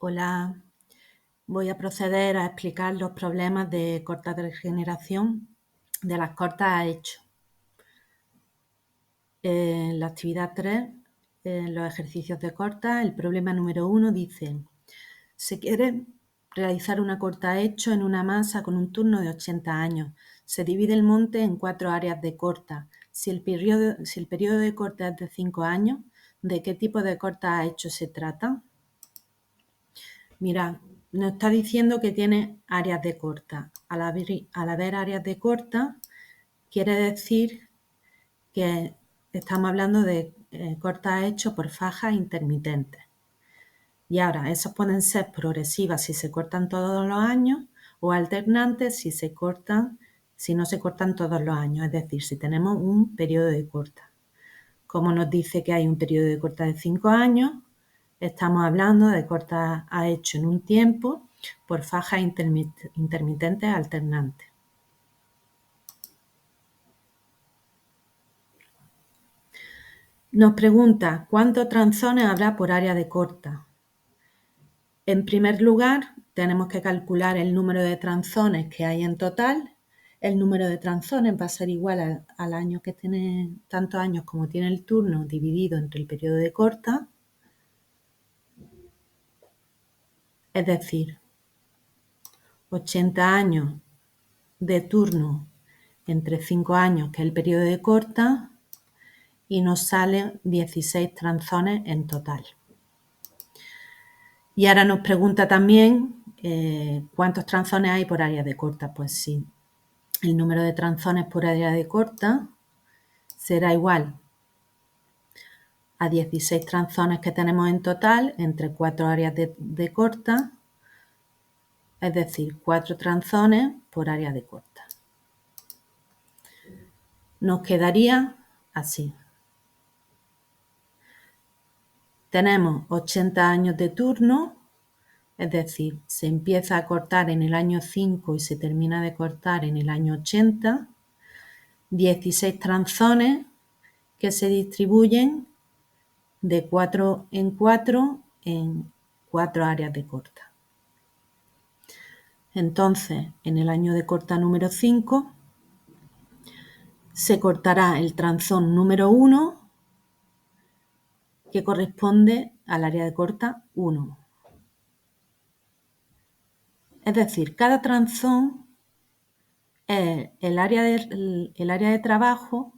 Hola, voy a proceder a explicar los problemas de corta regeneración de las cortas a hecho. En la actividad 3, en los ejercicios de corta, el problema número 1 dice: se quiere realizar una corta a hecho en una masa con un turno de 80 años. Se divide el monte en 4 áreas de corta. Si el periodo de corta es de 5 años, ¿de qué tipo de corta a hecho se trata? Mirad, nos está diciendo que tiene áreas de corta. Al haber áreas de corta, quiere decir que estamos hablando de cortas hechos por fajas intermitentes. Y ahora, esos pueden ser progresivas si se cortan todos los años o alternantes si no se cortan todos los años, es decir, si tenemos un periodo de corta. Como nos dice que hay un periodo de corta de 5 años, estamos hablando de cortas a hecho en un tiempo por fajas intermitentes alternantes. Nos pregunta cuántos tranzones habrá por área de corta. En primer lugar, tenemos que calcular el número de tranzones que hay en total. El número de tranzones va a ser igual al año que tiene, tantos años como tiene el turno dividido entre el periodo de corta. Es decir, 80 años de turno entre 5 años, que es el periodo de corta, y nos salen 16 tranzones en total. Y ahora nos pregunta también cuántos tranzones hay por área de corta. Pues sí, el número de tranzones por área de corta será igual a 16 tranzones que tenemos en total entre 4 áreas de corta, es decir, 4 tranzones por área de corta. Nos quedaría así. Tenemos 80 años de turno, es decir, se empieza a cortar en el año 5 y se termina de cortar en el año 80, 16 tranzones que se distribuyen de 4 en 4 en 4 áreas de corta. Entonces, en el año de corta número 5, se cortará el tranzón número 1, que corresponde al área de corta 1. Es decir, cada tranzón es el área de trabajo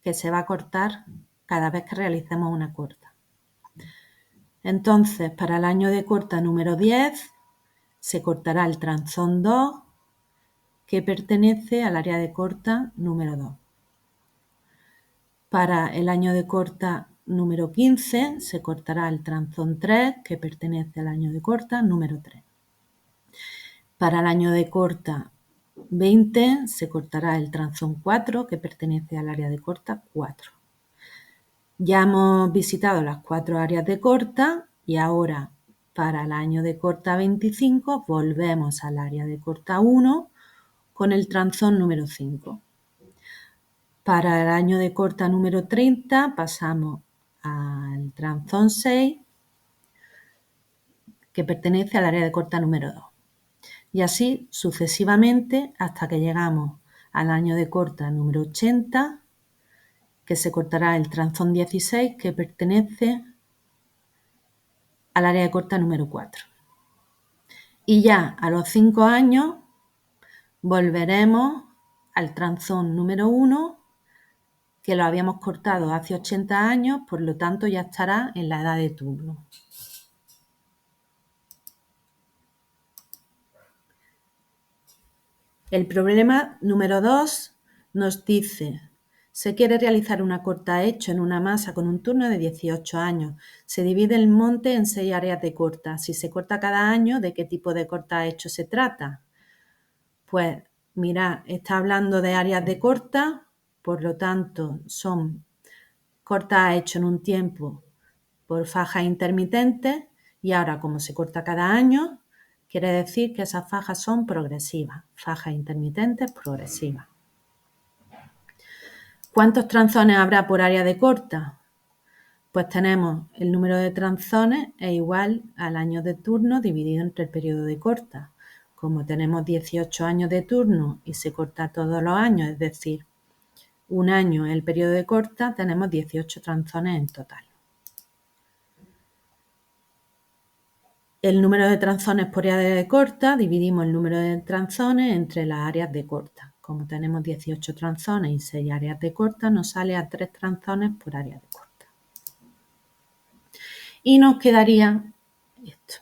que se va a cortar cada vez que realicemos una corta. Entonces, para el año de corta número 10, se cortará el tranzón 2, que pertenece al área de corta número 2. Para el año de corta número 15, se cortará el tranzón 3, que pertenece al año de corta número 3. Para el año de corta 20 se cortará el tranzón 4, que pertenece al área de corta 4. Ya hemos visitado las 4 áreas de corta y ahora para el año de corta 25 volvemos al área de corta 1 con el tranzón número 5. Para el año de corta número 30 pasamos al tranzón 6, que pertenece al área de corta número 2. Y así sucesivamente hasta que llegamos al año de corta número 80, que se cortará el tranzón 16, que pertenece al área de corta número 4. Y ya a los 5 años volveremos al tranzón número 1, que lo habíamos cortado hace 80 años, por lo tanto ya estará en la edad de turno. El problema número 2 nos dice: se quiere realizar una corta a hecho en una masa con un turno de 18 años. Se divide el monte en 6 áreas de corta. Si se corta cada año, ¿de qué tipo de corta a hecho se trata? Pues mirad, está hablando de áreas de corta, por lo tanto son cortas a hecho en un tiempo por fajas intermitentes, y ahora como se corta cada año, quiere decir que esas fajas son progresivas, fajas intermitentes progresivas. ¿Cuántos tranzones habrá por área de corta? Pues tenemos el número de tranzones es igual al año de turno dividido entre el periodo de corta. Como tenemos 18 años de turno y se corta todos los años, es decir, un año es el periodo de corta, tenemos 18 tranzones en total. El número de tranzones por área de corta, dividimos el número de tranzones entre las áreas de corta. Como tenemos 18 tranzones y 6 áreas de corta, nos sale a 3 tranzones por área de corta. Y nos quedaría esto.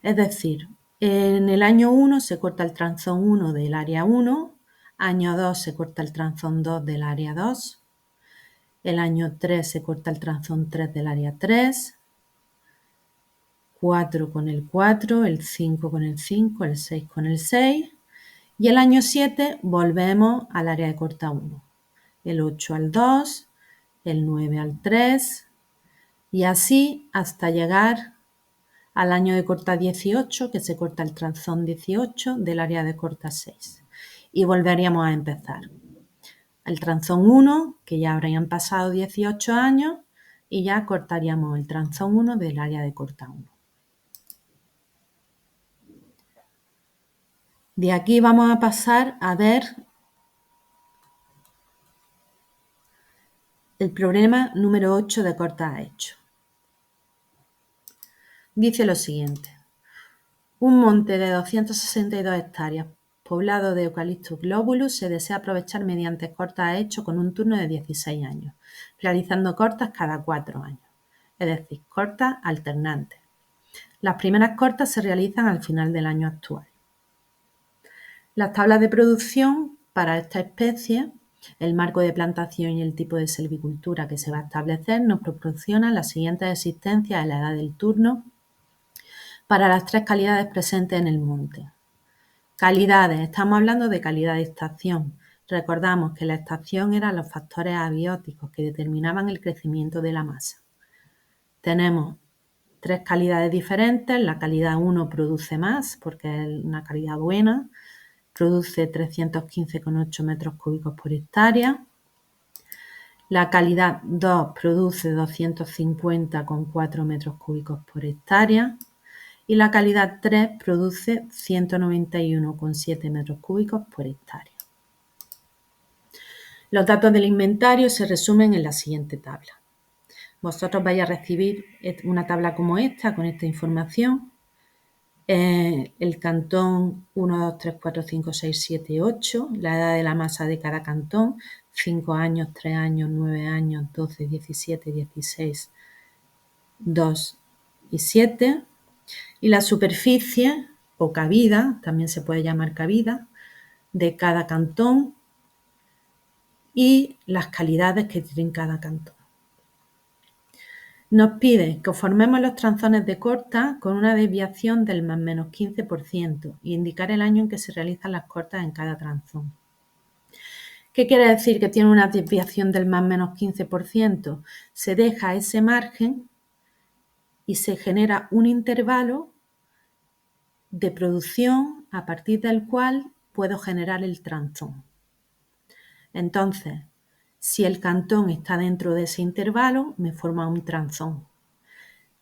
Es decir, en el año 1 se corta el tranzón 1 del área 1, año 2 se corta el tranzón 2 del área 2, el año 3 se corta el tranzón 3 del área 3, 4 con el 4, el 5 con el 5, el 6 con el 6 y el año 7 volvemos al área de corta 1, el 8 al 2, el 9 al 3 y así hasta llegar al año de corta 18, que se corta el tranzón 18 del área de corta 6. Y volveríamos a empezar. El tranzón 1, que ya habrían pasado 18 años, y ya cortaríamos el tranzón 1 del área de corta 1. De aquí vamos a pasar a ver el problema número 8 de corta a hecho. Dice lo siguiente. Un monte de 262 hectáreas poblado de Eucalyptus globulus se desea aprovechar mediante cortas a hecho con un turno de 16 años, realizando cortas cada 4 años, es decir, cortas alternantes. Las primeras cortas se realizan al final del año actual. Las tablas de producción para esta especie, el marco de plantación y el tipo de silvicultura que se va a establecer nos proporcionan las siguientes existencias en la edad del turno para las 3 calidades presentes en el monte. Calidades, estamos hablando de calidad de estación. Recordamos que la estación eran los factores abióticos que determinaban el crecimiento de la masa. Tenemos 3 calidades diferentes. La calidad 1 produce más porque es una calidad buena, produce 315,8 metros cúbicos por hectárea. La calidad 2 produce 250,4 metros cúbicos por hectárea. Y la calidad 3 produce 191,7 metros cúbicos por hectárea. Los datos del inventario se resumen en la siguiente tabla. Vosotros vais a recibir una tabla como esta, con esta información. El cantón 1, 2, 3, 4, 5, 6, 7, 8, la edad de la masa de cada cantón, 5 años, 3 años, 9 años, 12, 17, 16, 2 y 7. Y la superficie o cabida, también se puede llamar cabida, de cada cantón y las calidades que tiene cada cantón. Nos pide que formemos los tranzones de corta con una desviación del más menos 15% y indicar el año en que se realizan las cortas en cada tranzón. ¿Qué quiere decir que tiene una desviación del más menos 15%? Se deja ese margen y se genera un intervalo de producción a partir del cual puedo generar el tranzón. Entonces, si el cantón está dentro de ese intervalo, me forma un tranzón.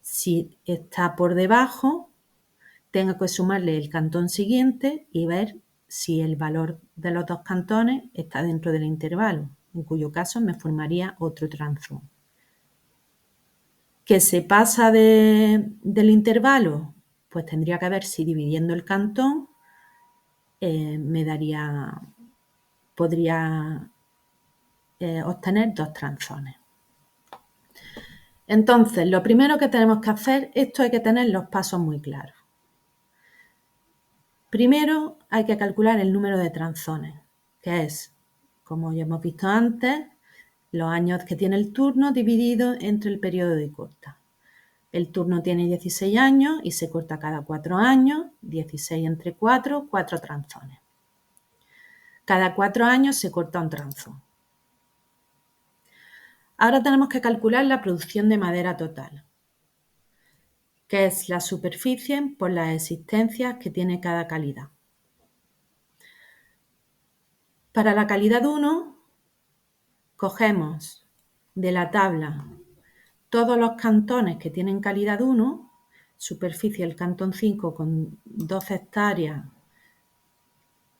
Si está por debajo, tengo que sumarle el cantón siguiente y ver si el valor de los dos cantones está dentro del intervalo, en cuyo caso me formaría otro tranzón. ¿Que se pasa del intervalo? Pues tendría que ver si dividiendo el cantón podría obtener dos tranzones. Entonces, lo primero que tenemos que hacer, esto hay que tener los pasos muy claros. Primero hay que calcular el número de tranzones, que es, como ya hemos visto antes, los años que tiene el turno dividido entre el periodo de corta. El turno tiene 16 años y se corta cada 4 años, 16 entre 4, 4 tranzones. Cada 4 años se corta un tranzón. Ahora tenemos que calcular la producción de madera total, que es la superficie por las existencias que tiene cada calidad. Para la calidad 1, cogemos de la tabla todos los cantones que tienen calidad 1, superficie el cantón 5 con 12 hectáreas,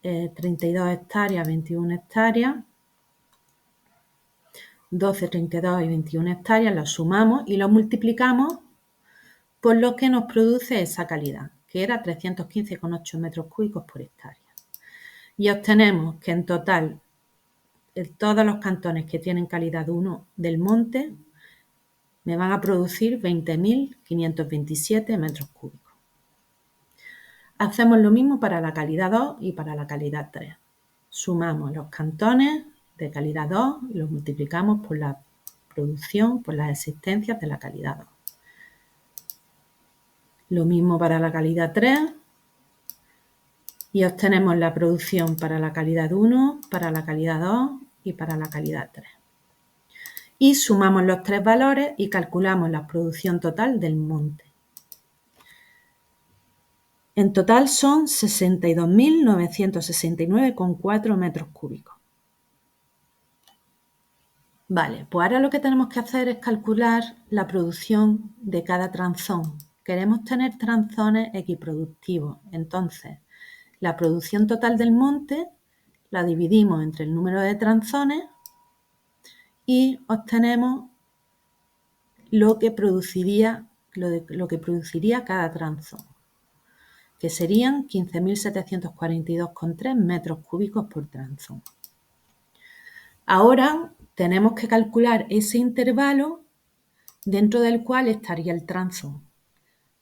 32 hectáreas, 21 hectáreas, 12, 32 y 21 hectáreas, los sumamos y los multiplicamos por lo que nos produce esa calidad, que era 315,8 metros cúbicos por hectárea. Y obtenemos que en total, todos los cantones que tienen calidad 1 del monte me van a producir 20.527 metros cúbicos. Hacemos lo mismo para la calidad 2 y para la calidad 3. Sumamos los cantones de calidad 2 y los multiplicamos por la producción, por las existencias de la calidad 2. Lo mismo para la calidad 3 y obtenemos la producción para la calidad 1, para la calidad 2 y para la calidad 3. Y sumamos los tres valores y calculamos la producción total del monte. En total son 62.969,4 metros cúbicos. Vale, pues ahora lo que tenemos que hacer es calcular la producción de cada tranzón. Queremos tener tranzones equiproductivos. Entonces, la producción total del monte la dividimos entre el número de tranzones y obtenemos lo que produciría cada tranzón, que serían 15.742,3 metros cúbicos por tranzón. Ahora tenemos que calcular ese intervalo dentro del cual estaría el tranzón,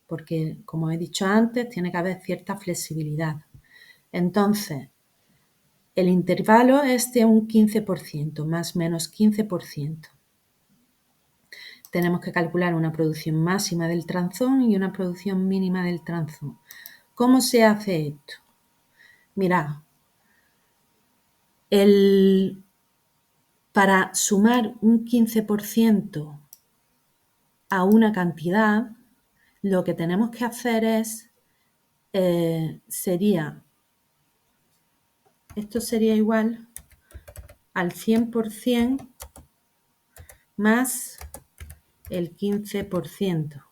porque, como he dicho antes, tiene que haber cierta flexibilidad. Entonces, el intervalo es de un 15%, más o menos 15%. Tenemos que calcular una producción máxima del tranzón y una producción mínima del tranzón. ¿Cómo se hace esto? Mirad, para sumar un 15% a una cantidad, lo que tenemos que hacer esto sería igual al 100% más el 15%.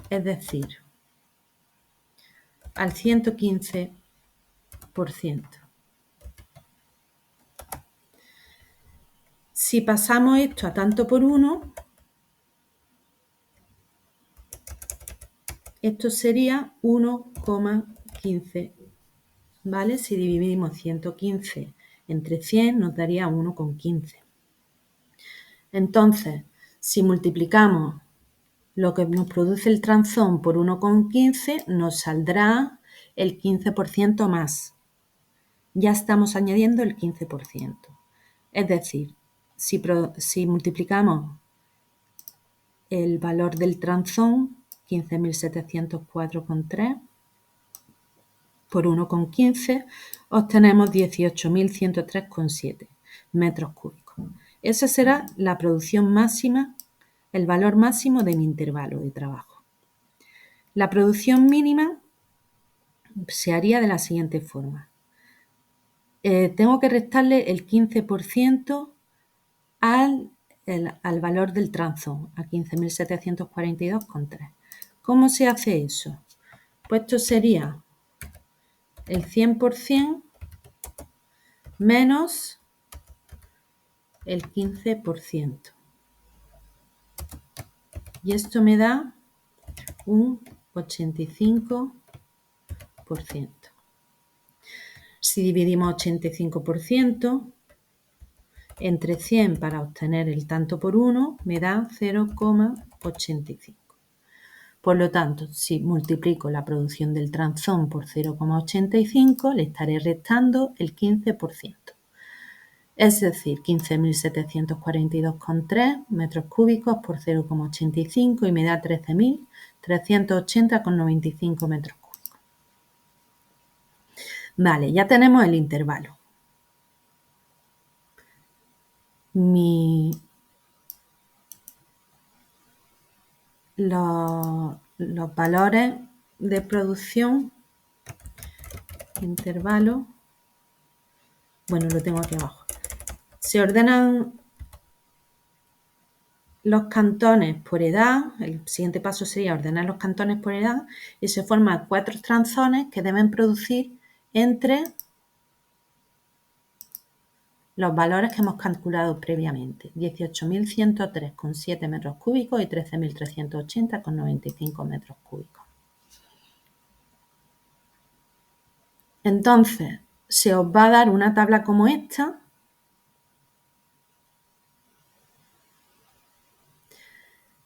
Es decir, al 115%. Si pasamos esto a tanto por 1, esto sería 1,15, ¿vale? Si dividimos 115 entre 100 nos daría 1,15. Entonces, si multiplicamos lo que nos produce el tranzón por 1,15, nos saldrá el 15% más. Ya estamos añadiendo el 15%. Es decir, si multiplicamos el valor del tranzón, 15.704,3, por 1,15, obtenemos 18.103,7 metros cúbicos. Esa será la producción máxima, el valor máximo de mi intervalo de trabajo. La producción mínima se haría de la siguiente forma. Tengo que restarle el 15% al valor del tranzón, a 15.742,3. ¿Cómo se hace eso? Pues esto sería el 100% menos el 15%. Y esto me da un 85%. Si dividimos 85% entre 100 para obtener el tanto por 1, me da 0,85. Por lo tanto, si multiplico la producción del tranzón por 0,85, le estaré restando el 15%. Es decir, 15.742,3 metros cúbicos por 0,85 y me da 13.380,95 metros cúbicos. Vale, ya tenemos el intervalo. Los valores de producción, intervalo, bueno, lo tengo aquí abajo. Se ordenan los cantones por edad. El siguiente paso sería ordenar los cantones por edad y se forman 4 tranzones que deben producir entre los valores que hemos calculado previamente: 18.103,7 metros cúbicos y 13.380,95 metros cúbicos. Entonces, se os va a dar una tabla como esta,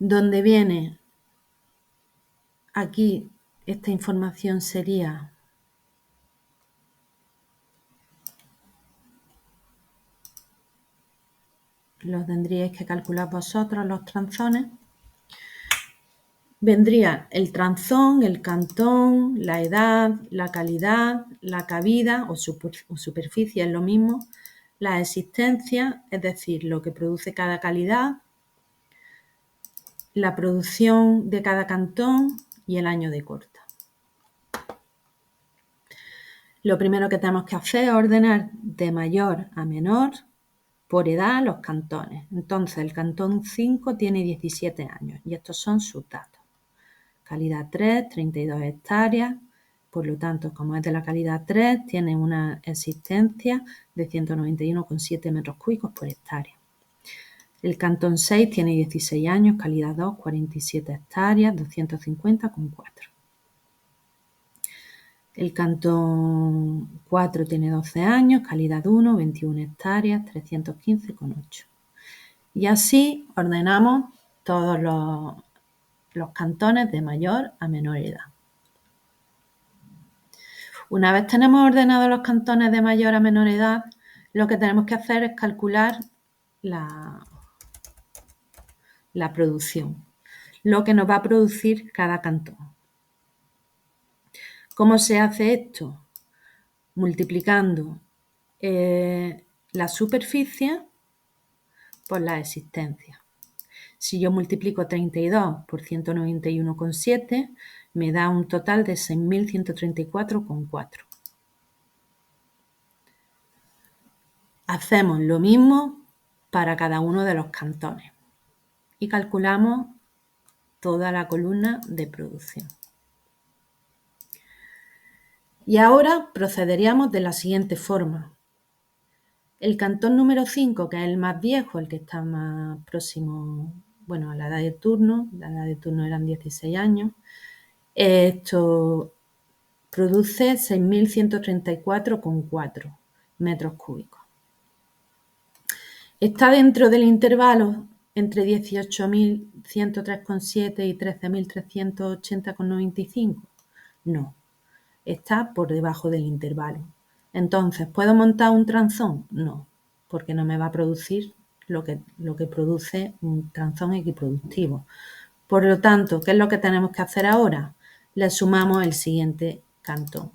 donde viene aquí, esta información sería lo tendríais que calcular vosotros, los tranzones. Vendría el tranzón, el cantón, la edad, la calidad, la cabida o superficie, es lo mismo, la existencia, es decir, lo que produce cada calidad, la producción de cada cantón y el año de corta. Lo primero que tenemos que hacer es ordenar de mayor a menor por edad los cantones. Entonces, el cantón 5 tiene 17 años y estos son sus datos. Calidad 3, 32 hectáreas. Por lo tanto, como es de la calidad 3, tiene una existencia de 191,7 metros cúbicos por hectárea. El cantón 6 tiene 16 años, calidad 2, 47 hectáreas, 250,4. El cantón 4 tiene 12 años, calidad 1, 21 hectáreas, 315,8. Y así ordenamos todos los cantones de mayor a menor edad. Una vez tenemos ordenados los cantones de mayor a menor edad, lo que tenemos que hacer es calcular la producción, lo que nos va a producir cada cantón. ¿Cómo se hace esto? Multiplicando la superficie por la existencia. Si yo multiplico 32 por 191,7, me da un total de 6.134,4. Hacemos lo mismo para cada uno de los cantones y calculamos toda la columna de producción. Y ahora procederíamos de la siguiente forma. El cantón número 5, que es el más viejo, el que está más próximo, a la edad de turno, eran 16 años, esto produce 6.134,4 metros cúbicos. ¿Está dentro del intervalo entre 18.103,7 y 13.380,95? No, está por debajo del intervalo. Entonces, ¿puedo montar un tranzón? No, porque no me va a producir lo que produce un tranzón equiproductivo. Por lo tanto, ¿qué es lo que tenemos que hacer ahora? Le sumamos el siguiente cantón,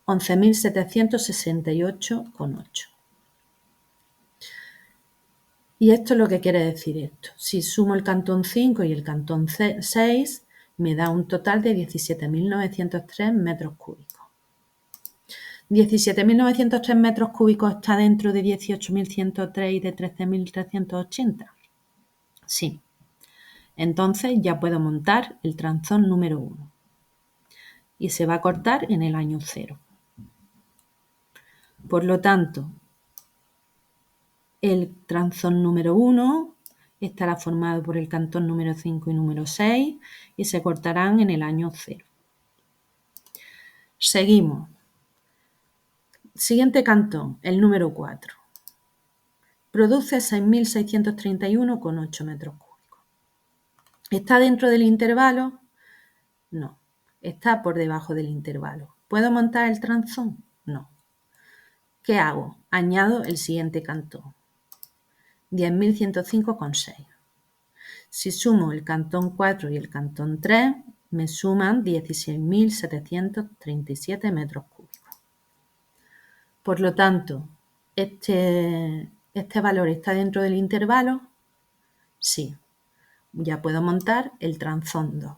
11.768,8. Y esto es lo que quiere decir esto. Si sumo el cantón 5 y el cantón 6, me da un total de 17.903 metros cúbicos. 17.903 metros cúbicos está dentro de 18.103 y de 13.380. Sí. Entonces ya puedo montar el tranzón número 1. Y se va a cortar en el año 0. Por lo tanto, el tranzón número 1 estará formado por el cantón número 5 y número 6 y se cortarán en el año 0. Seguimos. Siguiente cantón, el número 4. Produce 6.631,8 metros cúbicos. ¿Está dentro del intervalo? No. Está por debajo del intervalo. ¿Puedo montar el tranzón? No. ¿Qué hago? Añado el siguiente cantón, 10.105,6. Si sumo el cantón 4 y el cantón 3, me suman 16.737 metros cúbicos. Por lo tanto, ¿este valor está dentro del intervalo? Sí. Ya puedo montar el tranzón 2.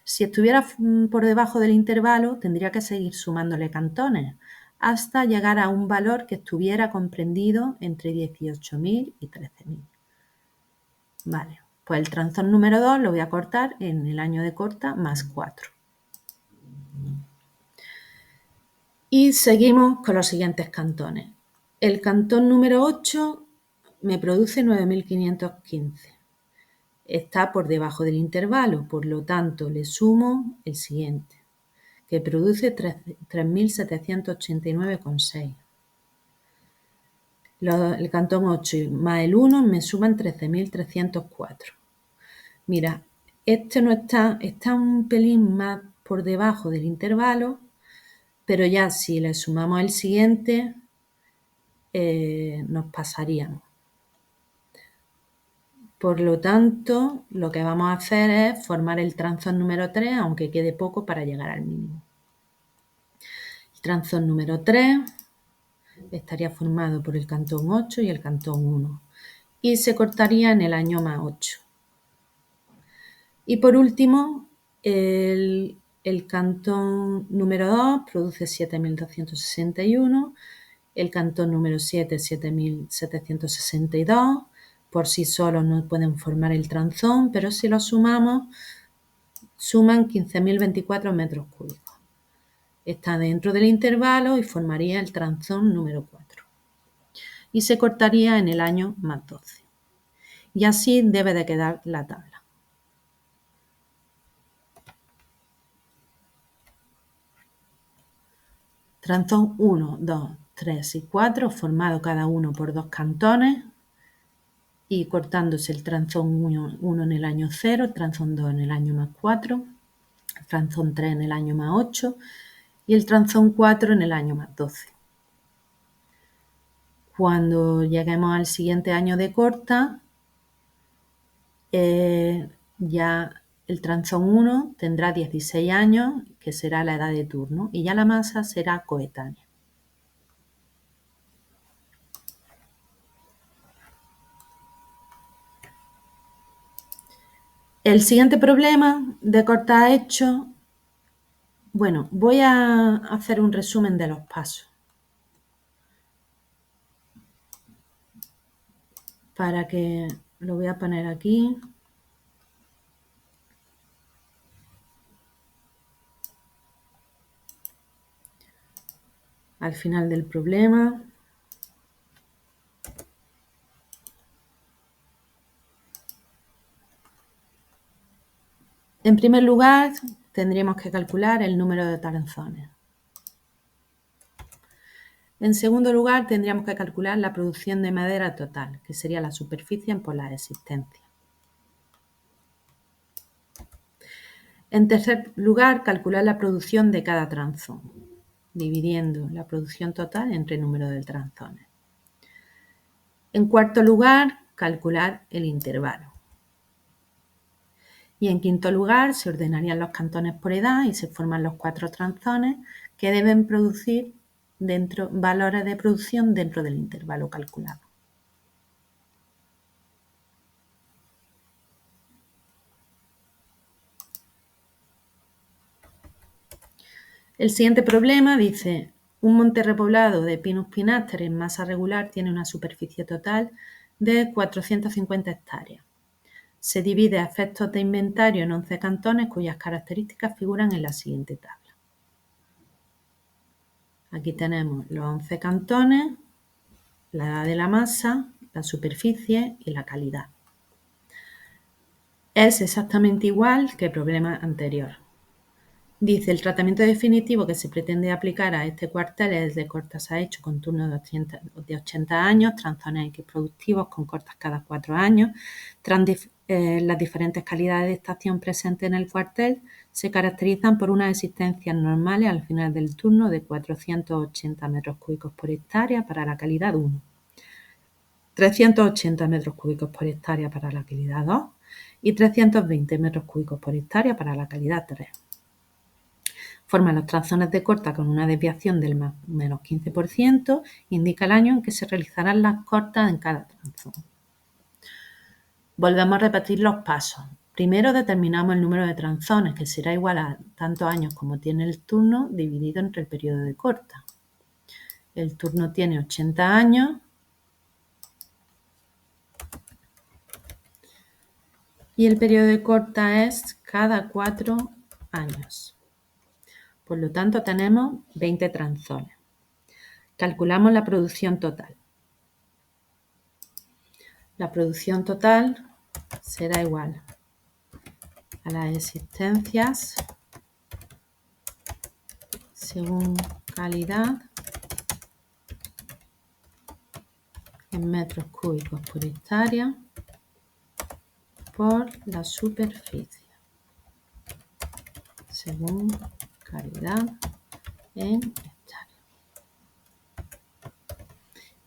Si estuviera por debajo del intervalo, tendría que seguir sumándole cantones hasta llegar a un valor que estuviera comprendido entre 18.000 y 13.000. Vale, pues el transón número 2 lo voy a cortar en el año de corta más 4. Y seguimos con los siguientes cantones. El cantón número 8 me produce 9.515. Está por debajo del intervalo, por lo tanto le sumo el siguiente, que produce 3.789,6. El cantón 8 más el 1 me suman 13.304. Mira, este no está un pelín más por debajo del intervalo, pero ya si le sumamos el siguiente, nos pasaríamos. Por lo tanto, lo que vamos a hacer es formar el transón número 3, aunque quede poco para llegar al mínimo. El transón número 3 estaría formado por el cantón 8 y el cantón 1 y se cortaría en el año más 8. Y por último, el cantón número 2 produce 7.261, el cantón número 7 7.762. Por sí solos no pueden formar el transón, pero si los sumamos, suman 15.024 metros cúbicos. Está dentro del intervalo y formaría el transón número 4. Y se cortaría en el año más 12. Y así debe de quedar la tabla. Transón 1, 2, 3 y 4, formado cada uno por dos cantones y cortándose el transón 1 en el año 0, transón 2 en el año más 4, transón 3 en el año más 8 y el transón 4 en el año más 12. Cuando lleguemos al siguiente año de corta, ya el transón 1 tendrá 16 años, que será la edad de turno, y ya la masa será coetánea. El siguiente problema de corta hecho, bueno, voy a hacer un resumen de los pasos para que lo voy a poner aquí. Al final del problema. En primer lugar, tendríamos que calcular el número de tranzones. En segundo lugar, tendríamos que calcular la producción de madera total, que sería la superficie por las existencias. En tercer lugar, calcular la producción de cada tranzón, dividiendo la producción total entre el número de tranzones. En cuarto lugar, calcular el intervalo. Y en quinto lugar, se ordenarían los cantones por edad y se forman los 4 tranzones que deben producir valores de producción dentro del intervalo calculado. El siguiente problema dice: un monte repoblado de Pinus pinaster en masa regular tiene una superficie total de 450 hectáreas. Se divide a efectos de inventario en 11 cantones cuyas características figuran en la siguiente tabla. Aquí tenemos los 11 cantones, la edad de la masa, la superficie y la calidad. Es exactamente igual que el problema anterior. Dice: el tratamiento definitivo que se pretende aplicar a este cuartel es de cortas a hecho con turnos de 80 años, tranzones X productivos con cortas cada 4 años. Las diferentes calidades de estación presentes en el cuartel se caracterizan por unas existencias normales al final del turno de 480 metros cúbicos por hectárea para la calidad 1, 380 metros cúbicos por hectárea para la calidad 2 y 320 metros cúbicos por hectárea para la calidad 3. Forman los tranzones de corta con una desviación del menos 15%, indica el año en que se realizarán las cortas en cada tranzón. Volvemos a repetir los pasos. Primero determinamos el número de tranzones, que será igual a tantos años como tiene el turno dividido entre el periodo de corta. El turno tiene 80 años y el periodo de corta es cada 4 años. Por lo tanto, tenemos 20 tranzones. Calculamos la producción total. La producción total será igual a las existencias según calidad en metros cúbicos por hectárea por la superficie según calidad en hectárea.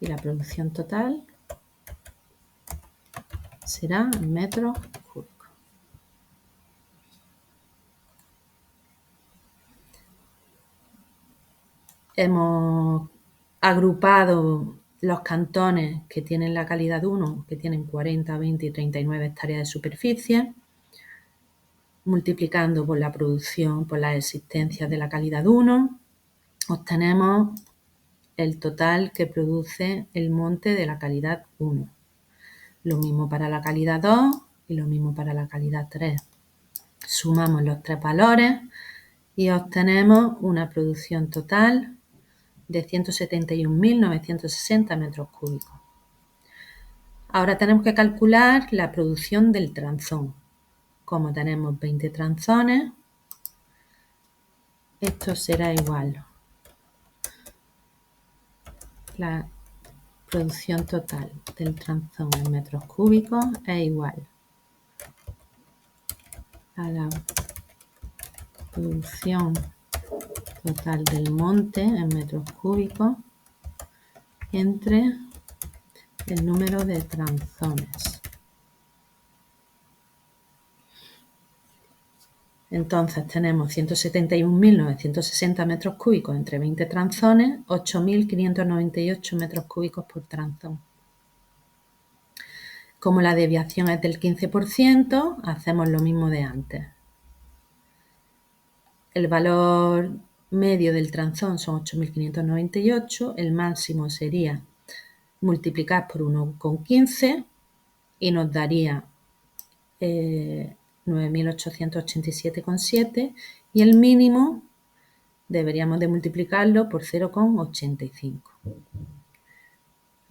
Y la producción total será en metros cúbicos. Hemos agrupado los cantones que tienen la calidad 1, que tienen 40, 20 y 39 hectáreas de superficie, multiplicando por la producción, por las existencias de la calidad 1, obtenemos el total que produce el monte de la calidad 1. Lo mismo para la calidad 2 y lo mismo para la calidad 3. Sumamos los tres valores y obtenemos una producción total de 171.960 metros cúbicos. Ahora tenemos que calcular la producción del tranzón. Como tenemos 20 tranzones, esto será igual. La producción total del tranzón en metros cúbicos es igual a la producción total del monte en metros cúbicos entre el número de tranzones. Entonces tenemos 171.960 metros cúbicos entre 20 tranzones, 8.598 metros cúbicos por tranzón. Como la desviación es del 15%, hacemos lo mismo de antes. El valor medio del tranzón son 8.598, el máximo sería multiplicar por 1,15 y nos daría 9.887,7 y el mínimo deberíamos de multiplicarlo por 0,85,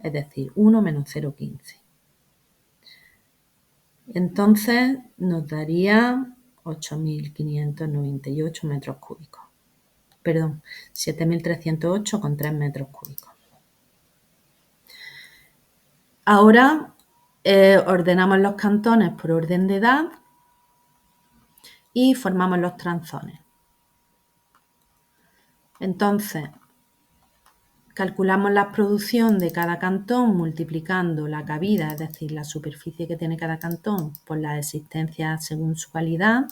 es decir, 1 menos 0,15. Entonces nos daría 8.598 metros cúbicos. Perdón, 7.308,3 metros cúbicos. Ahora ordenamos los cantones por orden de edad y formamos los tranzones. Entonces, calculamos la producción de cada cantón multiplicando la cabida, es decir, la superficie que tiene cada cantón, por las existencias según su calidad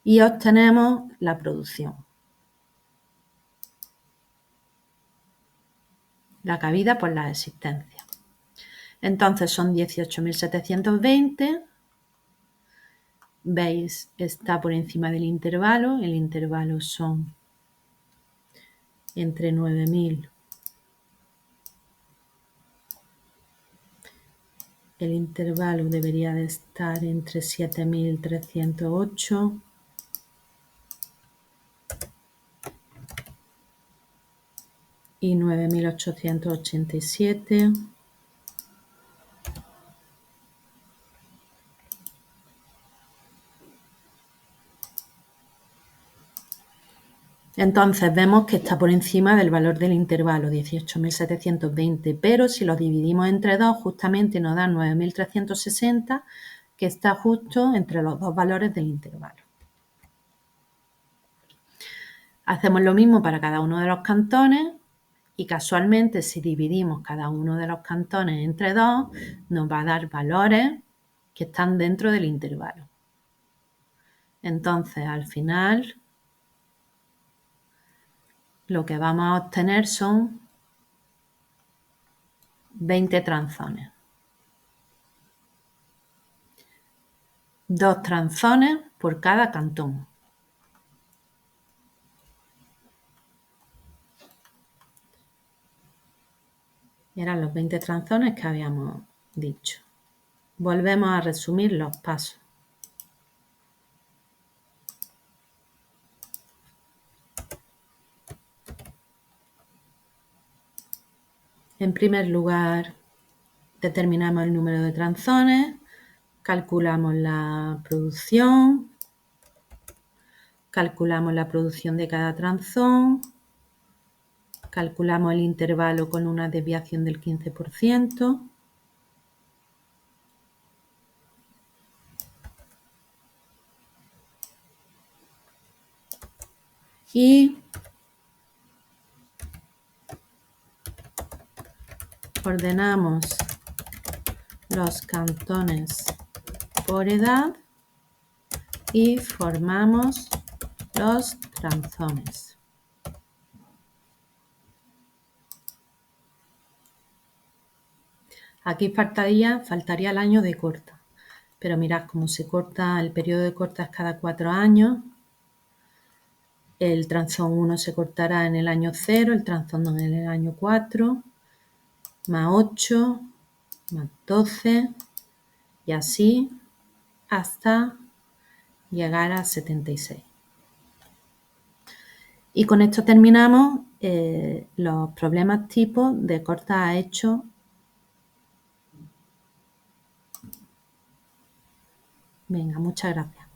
y obtenemos la producción. La cabida por las existencias. Entonces son 18.720. ¿Veis? Está por encima del intervalo. El intervalo son entre 9.000. El intervalo debería de estar entre 7.308 y 9.887. Entonces vemos que está por encima del valor del intervalo, 18.720, pero si lo dividimos entre 2, justamente nos da 9.360, que está justo entre los dos valores del intervalo. Hacemos lo mismo para cada uno de los cantones y casualmente si dividimos cada uno de los cantones entre 2, nos va a dar valores que están dentro del intervalo. Entonces, al final, lo que vamos a obtener son 20 tranzones. 2 tranzones por cada cantón. Eran los 20 tranzones que habíamos dicho. Volvemos a resumir los pasos. En primer lugar, determinamos el número de tranzones, calculamos la producción de cada tranzón, calculamos el intervalo con una desviación del 15%, y ordenamos los cantones por edad y formamos los tranzones. Aquí faltaría el año de corta, pero mirad, como se corta, el periodo de corta es cada 4 años, el tranzón 1 se cortará en el año 0, el tranzón 2 en el año 4, más 8, más 12, y así hasta llegar a 76. Y con esto terminamos los problemas tipo de corta a hecho. Venga, muchas gracias.